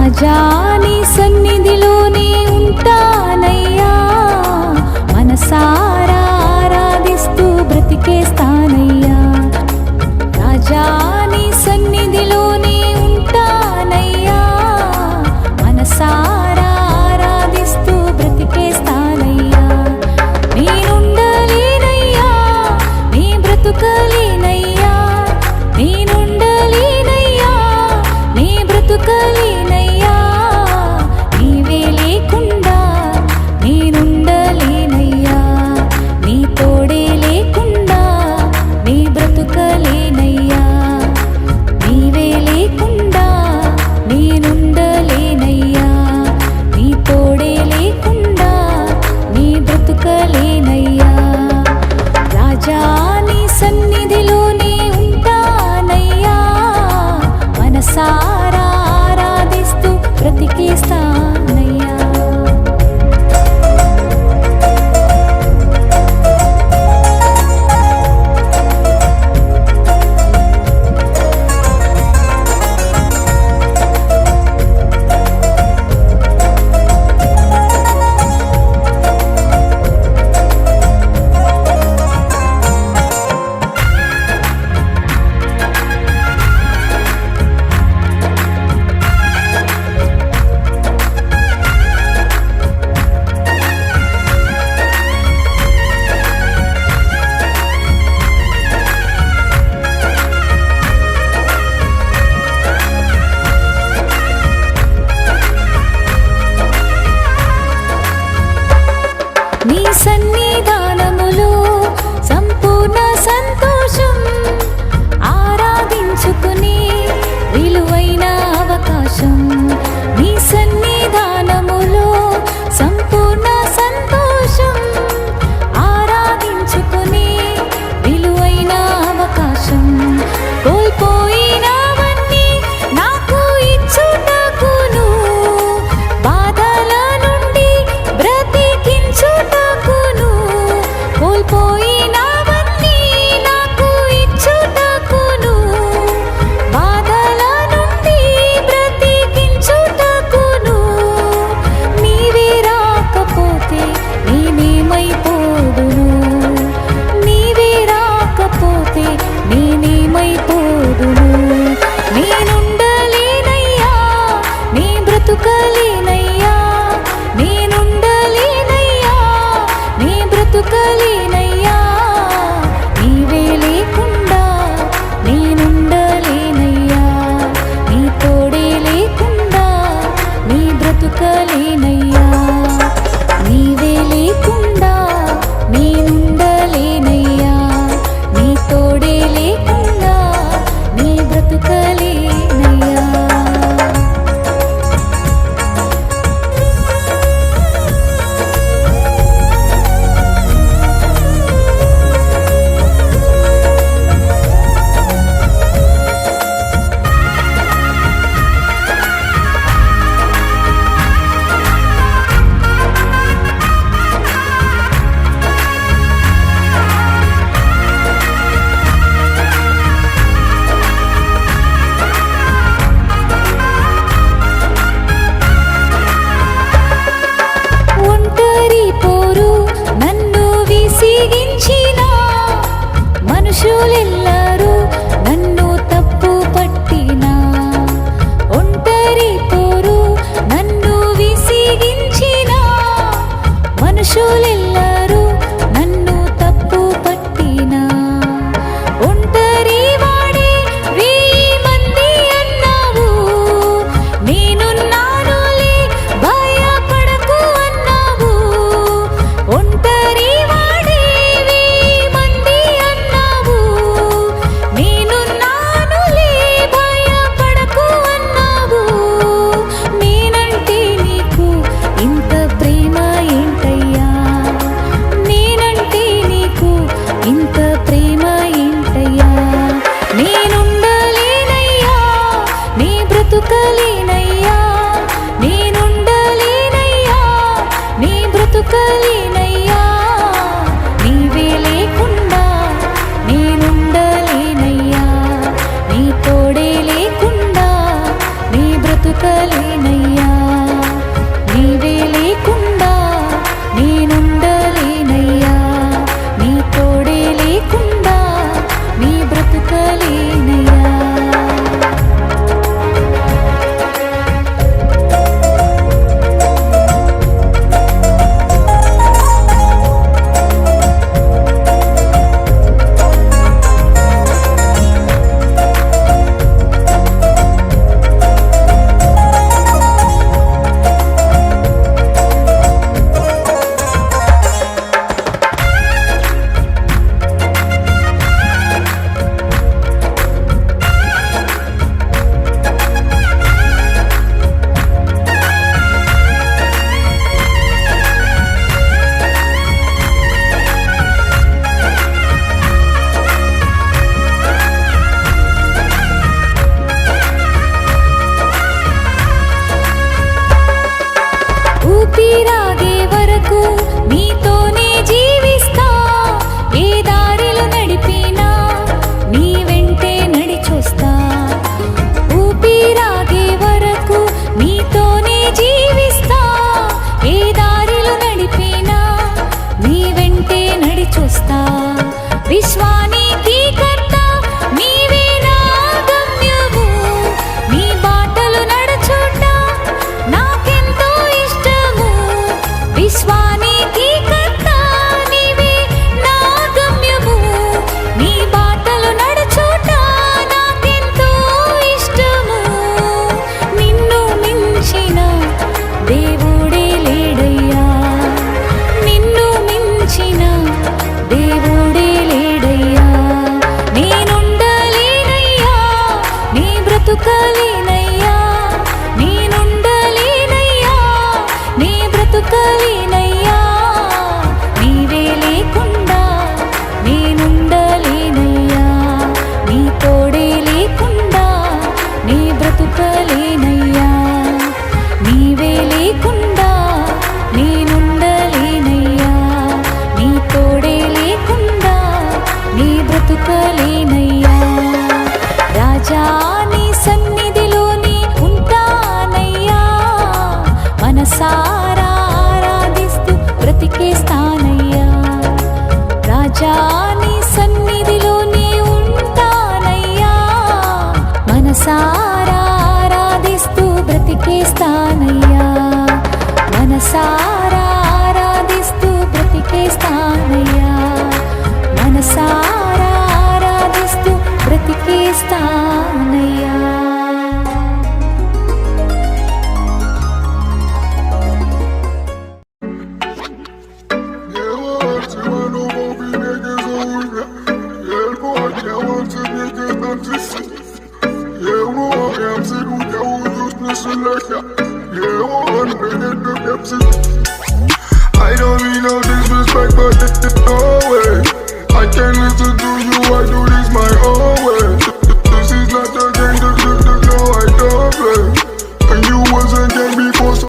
రాజా నీ సన్నిధిలోనే ఉంటానయ్యా, మనసారా ఆరాధిస్తూ బ్రతికేస్తానయ్యా. రాజా నీ సన్నిధిలోనే ఉంటానయ్యా, మనసారా ఆరాధిస్తూ బ్రతికేస్తానయ్యా. నేనుండలేనయ్యా, నీ బ్రతుకలేనయ్యా, నేనుండలేనయ్యా, నీ బ్రతుకలేనయ్యా, వరకు నీతోనే జీవిస్తా ఏ దారిలో నడిపినా నీ వెంటే నడిచొస్తా ఊపిరాగే వరకు నీతోనే జీవిస్తా ఏ దారిలో నడిపినా నీ వెంటే నడిచొస్తా విశ్వానికి కర్త నీవే నా గమ్యము నీ బాటలు నడుచుట నాకెంతో ఇష్టము విశ్వానికి కర్త నీవే నా గమ్యము నీ బాటలు నడుచుట నాకెంతో ఇష్టము నిన్ను మించిన దేవుడే లేడయ్యా నిన్ను మించిన దేవుడే లేడయ్యా నేనుండలేనయ్యా నీ బ్రతుకలేనయ్యా నేనుండలేనయ్యా నీ బ్రతుకలేనయ్యా నీవే లేకుండా నేనుండలేనయ్యా నీ తోడే లేకుండా నీ బ్రతుకలేనయ్యా నీవే లేకుండా నేనుండలేనయ్యా నీ తోడే లేకుండా నీ బ్రతుకలేనయ్యా రాజా నీ సన్నిధిలోనే ఉంటానయ్యా మనసారా ఆరాధిస్తూ బ్రతికేస్తానయ్యా రాజా నీ సన్నిధిలోనే ఉంటానయ్యా మనసారా ఆరాధిస్తూ బ్రతికేస్తానయ్యా మనసారా ఆరాధిస్తూ బ్రతికేస్తానయ్యా మనసారా ఆరాధిస్తూ బ్రతికేస్తానయ్యా I don't mean no disrespect, but no way. I can't listen to you, I do this my own way. This is not the game, no, I don't play. And you wasn't game before, so